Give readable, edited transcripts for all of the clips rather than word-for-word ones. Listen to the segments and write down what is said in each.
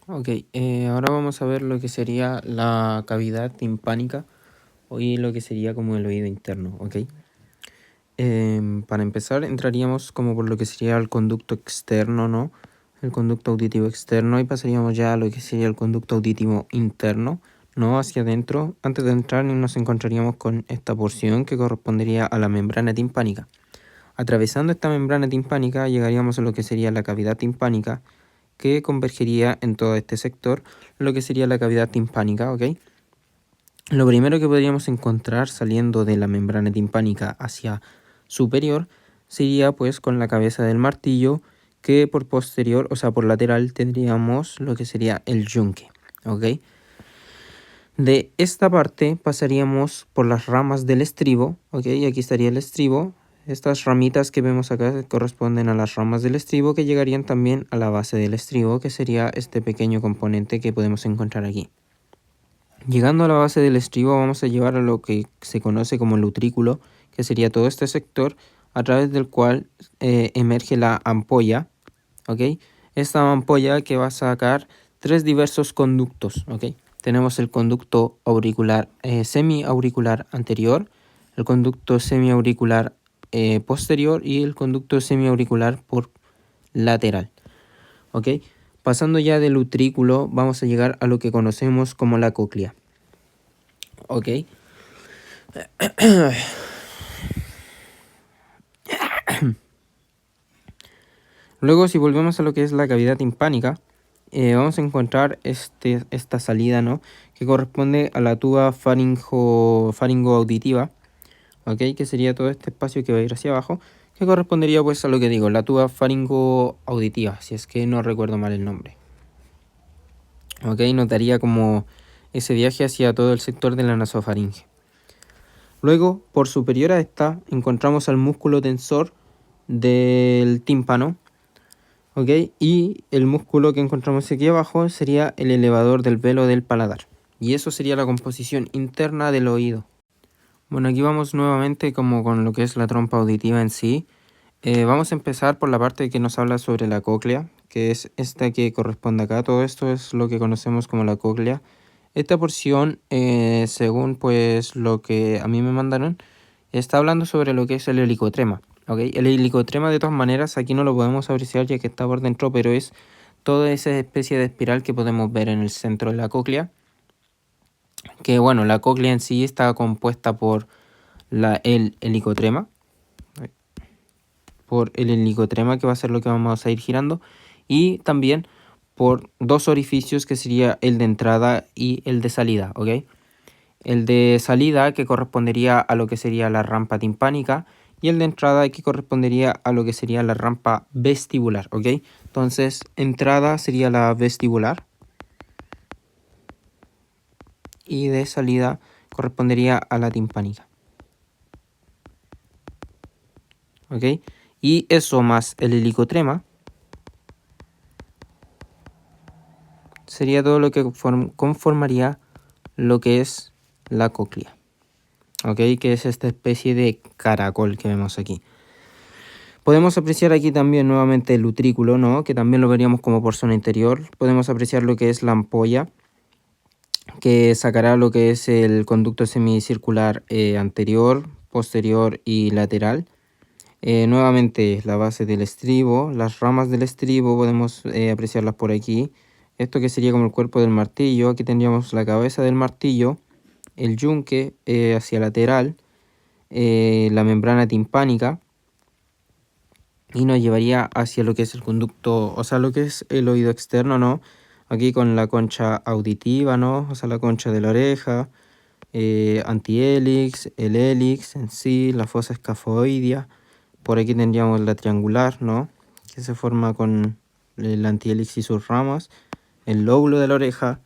Ok, ahora vamos a ver lo que sería la cavidad timpánica y lo que sería como el oído interno, ¿ok? Para empezar entraríamos como por lo que sería el conducto externo, ¿no? El conducto auditivo externo y pasaríamos ya a lo que sería el conducto auditivo interno, ¿no? Hacia adentro. Antes de entrar nos encontraríamos con esta porción que correspondería a la membrana timpánica. Atravesando esta membrana timpánica llegaríamos a lo que sería la cavidad timpánica, que convergería en todo este sector, lo que sería la cavidad timpánica, ¿ok? Lo primero que podríamos encontrar saliendo de la membrana timpánica hacia superior sería pues con la cabeza del martillo, que por posterior, o sea por lateral, tendríamos lo que sería el yunque, ¿ok? De esta parte pasaríamos por las ramas del estribo, ¿ok? Aquí estaría el estribo. Estas ramitas que vemos acá corresponden a las ramas del estribo, que llegarían también a la base del estribo, que sería este pequeño componente que podemos encontrar aquí. Llegando a la base del estribo vamos a llevar a lo que se conoce como el utrículo, que sería todo este sector a través del cual emerge la ampolla, ¿ok? Esta ampolla que va a sacar tres diversos conductos, ¿ok? Tenemos el conducto auricular, semiauricular anterior, el conducto semiauricular posterior y el conducto semiauricular por lateral, ¿ok? Pasando ya del utrículo vamos a llegar a lo que conocemos como la cóclea, ¿ok? Luego, si volvemos a lo que es la cavidad timpánica, vamos a encontrar esta salida, ¿no? Que corresponde a la tuba faringoauditiva, ¿ok? Que sería todo este espacio que va a ir hacia abajo, que correspondería pues a lo que digo, la tuba faringoauditiva, si es que no recuerdo mal el nombre. ¿Ok? Notaría como ese viaje hacia todo el sector de la nasofaringe. Luego, por superior a esta, encontramos al músculo tensor del tímpano, ¿ok? Y el músculo que encontramos aquí abajo sería el elevador del velo del paladar. Y eso sería la composición interna del oído. Bueno, aquí vamos nuevamente como con lo que es la trompa auditiva en sí. Vamos a empezar por la parte que nos habla sobre la cóclea, que es esta que corresponde acá. Todo esto es lo que conocemos como la cóclea. Esta porción, según pues lo que a mí me mandaron, está hablando sobre lo que es el helicotrema, ¿ok? El helicotrema, de todas maneras, aquí no lo podemos apreciar ya que está por dentro, pero es toda esa especie de espiral que podemos ver en el centro de la cóclea. Que bueno, la cóclea en sí está compuesta por el helicotrema, que va a ser lo que vamos a ir girando, y también por dos orificios que sería el de entrada y el de salida, ¿ok? El de salida que correspondería a lo que sería la rampa timpánica y el de entrada que correspondería a lo que sería la rampa vestibular, ¿ok? Entonces, entrada sería la vestibular y de salida correspondería a la timpánica, ¿ok? Y eso más el helicotrema sería todo lo que conformaría lo que es la cóclea, ¿ok? Que es esta especie de caracol que vemos aquí. Podemos apreciar aquí también nuevamente el utrículo, ¿no? Que también lo veríamos como por zona interior. Podemos apreciar lo que es la ampolla, que sacará lo que es el conducto semicircular anterior, posterior y lateral. Nuevamente la base del estribo, las ramas del estribo podemos apreciarlas por aquí. Esto que sería como el cuerpo del martillo. Aquí tendríamos la cabeza del martillo, el yunque hacia lateral, la membrana timpánica, y nos llevaría hacia lo que es el conducto, o sea, lo que es el oído externo, ¿no? Aquí con la concha auditiva, ¿no? O sea, la concha de la oreja, antihélix, el hélix en sí, la fosa escafoidea. Por aquí tendríamos la triangular, ¿no? Que se forma con el antihélix y sus ramas, el lóbulo de la oreja.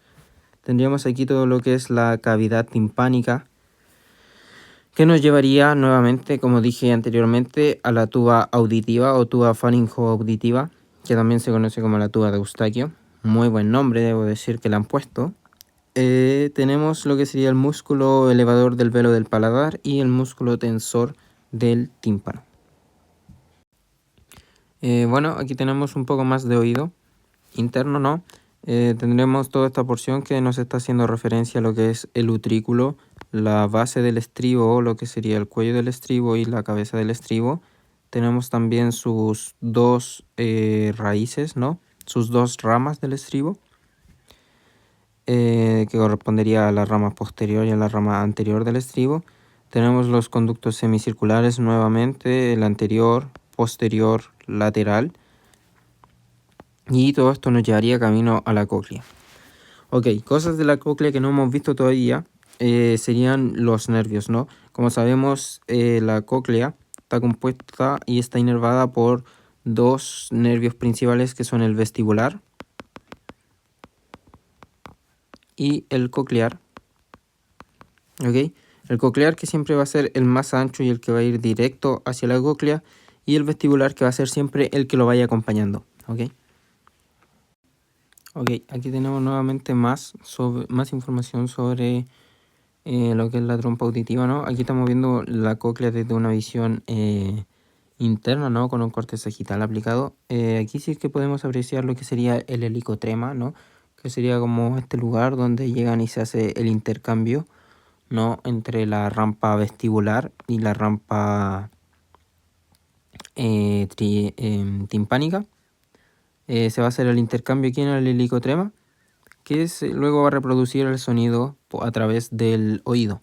Tendríamos aquí todo lo que es la cavidad timpánica, que nos llevaría nuevamente, como dije anteriormente, a la tuba auditiva o tuba faringoauditiva, que también se conoce como la tuba de Eustaquio. Muy buen nombre, debo decir que le han puesto. Tenemos lo que sería el músculo elevador del velo del paladar y el músculo tensor del tímpano. Bueno, aquí tenemos un poco más de oído interno, ¿no? Tendremos toda esta porción que nos está haciendo referencia a lo que es el utrículo, la base del estribo, lo que sería el cuello del estribo y la cabeza del estribo. Tenemos también sus dos raíces, ¿no? Sus dos ramas del estribo, que correspondería a la rama posterior y a la rama anterior del estribo. Tenemos los conductos semicirculares nuevamente, el anterior, posterior, lateral. Y todo esto nos llevaría camino a la cóclea. Ok, cosas de la cóclea que no hemos visto todavía serían los nervios, ¿no? Como sabemos, la cóclea está compuesta y está inervada por dos nervios principales que son el vestibular y el coclear. Ok, el coclear que siempre va a ser el más ancho y el que va a ir directo hacia la cóclea, y el vestibular que va a ser siempre el que lo vaya acompañando. Ok, aquí tenemos nuevamente más información sobre lo que es la trompa auditiva, ¿no? Aquí estamos viendo la cóclea desde una visión interna, ¿no? Con un corte sagital aplicado. Aquí sí que podemos apreciar lo que sería el helicotrema, ¿no? Que sería como este lugar donde llegan y se hace el intercambio, ¿no? Entre la rampa vestibular y la rampa timpánica. Se va a hacer el intercambio aquí en el helicotrema, que luego va a reproducir el sonido a través del oído.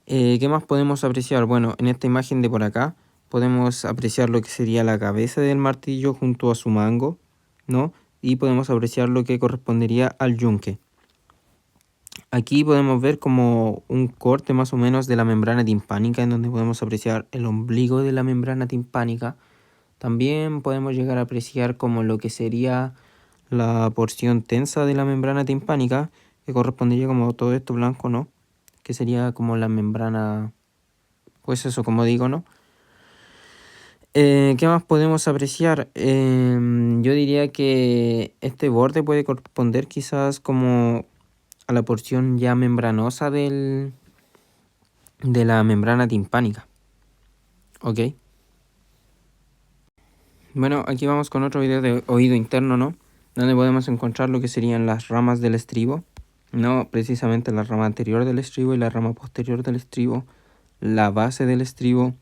¿Qué más podemos apreciar? Bueno, en esta imagen de por acá podemos apreciar lo que sería la cabeza del martillo junto a su mango, ¿no? Y podemos apreciar lo que correspondería al yunque. Aquí podemos ver como un corte más o menos de la membrana timpánica, en donde podemos apreciar el ombligo de la membrana timpánica. También podemos llegar a apreciar como lo que sería la porción tensa de la membrana timpánica, que correspondería como todo esto blanco, ¿no? Que sería como la membrana, pues eso, como digo, ¿no? ¿Qué más podemos apreciar? Yo diría que este borde puede corresponder quizás como a la porción ya membranosa de la membrana timpánica. Ok. Bueno, aquí vamos con otro video de oído interno, ¿no? Donde podemos encontrar lo que serían las ramas del estribo, no precisamente la rama anterior del estribo y la rama posterior del estribo, la base del estribo.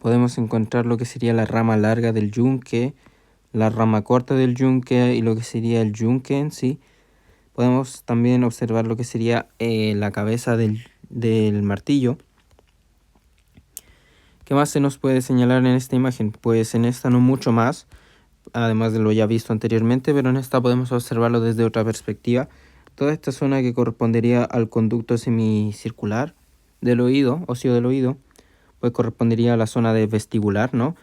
Podemos encontrar lo que sería la rama larga del yunque, la rama corta del yunque y lo que sería el yunque en sí. Podemos también observar lo que sería la cabeza del martillo. ¿Qué más se nos puede señalar en esta imagen? Pues en esta no mucho más, además de lo ya visto anteriormente, pero en esta podemos observarlo desde otra perspectiva. Toda esta zona que correspondería al conducto semicircular del oído, óseo del oído, pues correspondería a la zona de vestibular, ¿no?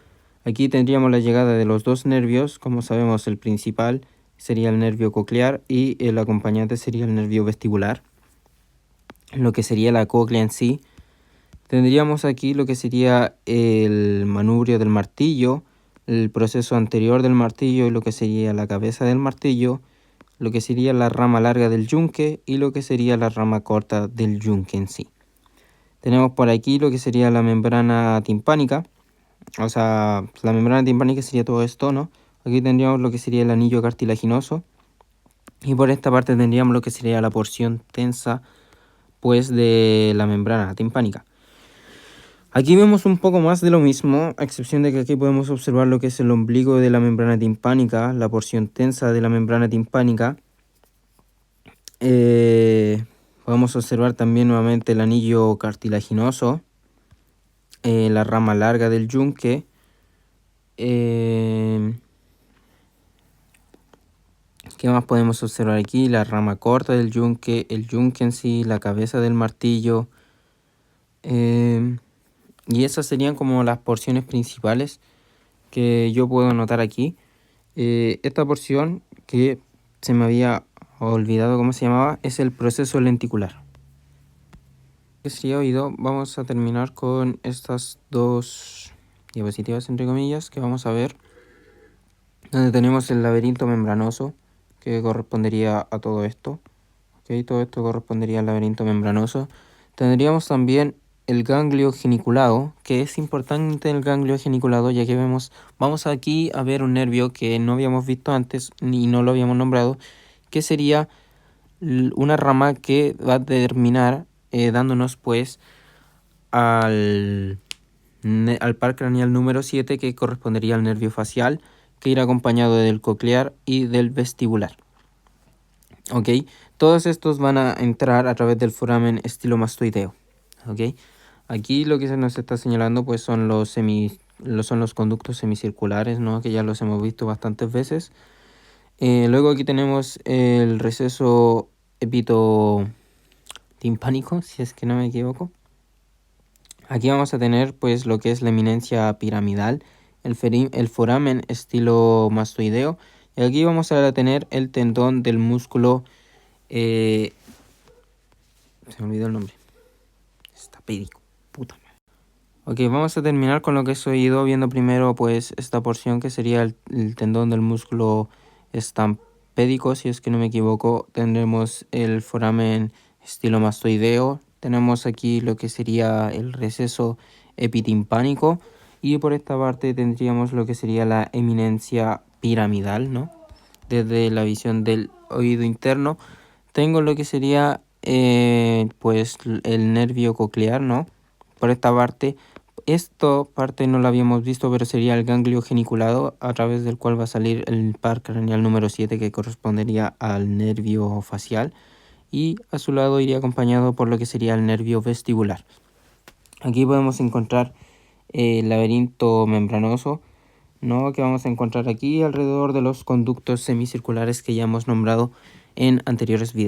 Aquí tendríamos la llegada de los dos nervios. Como sabemos, el principal sería el nervio coclear y el acompañante sería el nervio vestibular. Lo que sería la cóclea en sí, tendríamos aquí lo que sería el manubrio del martillo, el proceso anterior del martillo y lo que sería la cabeza del martillo, lo que sería la rama larga del yunque y lo que sería la rama corta del yunque en sí. Tenemos por aquí lo que sería la membrana timpánica, o sea, la membrana timpánica sería todo esto, ¿no? Aquí tendríamos lo que sería el anillo cartilaginoso y por esta parte tendríamos lo que sería la porción tensa, pues, de la membrana timpánica. Aquí vemos un poco más de lo mismo, a excepción de que aquí podemos observar lo que es el ombligo de la membrana timpánica, la porción tensa de la membrana timpánica. Podemos observar también nuevamente el anillo cartilaginoso, la rama larga del yunque, ¿qué más podemos observar aquí? La rama corta del yunque, el yunque en sí, la cabeza del martillo. Y esas serían como las porciones principales que yo puedo notar aquí. Esta porción que se me había olvidado cómo se llamaba es el proceso lenticular. Que sería oído, vamos a terminar con estas dos diapositivas entre comillas que vamos a ver, donde tenemos el laberinto membranoso que correspondería a todo esto. Okay, todo esto correspondería al laberinto membranoso. Tendríamos también el ganglio geniculado, que es importante el ganglio geniculado, ya que vamos aquí a ver un nervio que no habíamos visto antes ni no lo habíamos nombrado, que sería una rama que va a terminar dándonos pues al par craneal número 7, que correspondería al nervio facial, que irá acompañado del coclear y del vestibular. Ok, todos estos van a entrar a través del foramen estilomastoideo. Ok, aquí lo que se nos está señalando pues son los conductos semicirculares, ¿no? Que ya los hemos visto bastantes veces. Luego aquí tenemos el receso epitotimpánico, si es que no me equivoco. Aquí vamos a tener pues lo que es la eminencia piramidal, el foramen estilomastoideo, y aquí vamos a tener el tendón del músculo, se me olvidó el nombre, estapédico, puta madre. Ok, vamos a terminar con lo que es oído, viendo primero pues esta porción que sería el tendón del músculo estampédico, si es que no me equivoco. Tendremos el foramen estilomastoideo, tenemos aquí lo que sería el receso epitimpánico, y por esta parte tendríamos lo que sería la eminencia piramidal, ¿no? Desde la visión del oído interno tengo lo que sería pues el nervio coclear, ¿no? Por esta parte, esta parte no la habíamos visto, pero sería el ganglio geniculado, a través del cual va a salir el par craneal número 7, que correspondería al nervio facial, y a su lado iría acompañado por lo que sería el nervio vestibular. Aquí podemos encontrar el laberinto membranoso, ¿no? Que vamos a encontrar aquí alrededor de los conductos semicirculares que ya hemos nombrado en anteriores videos.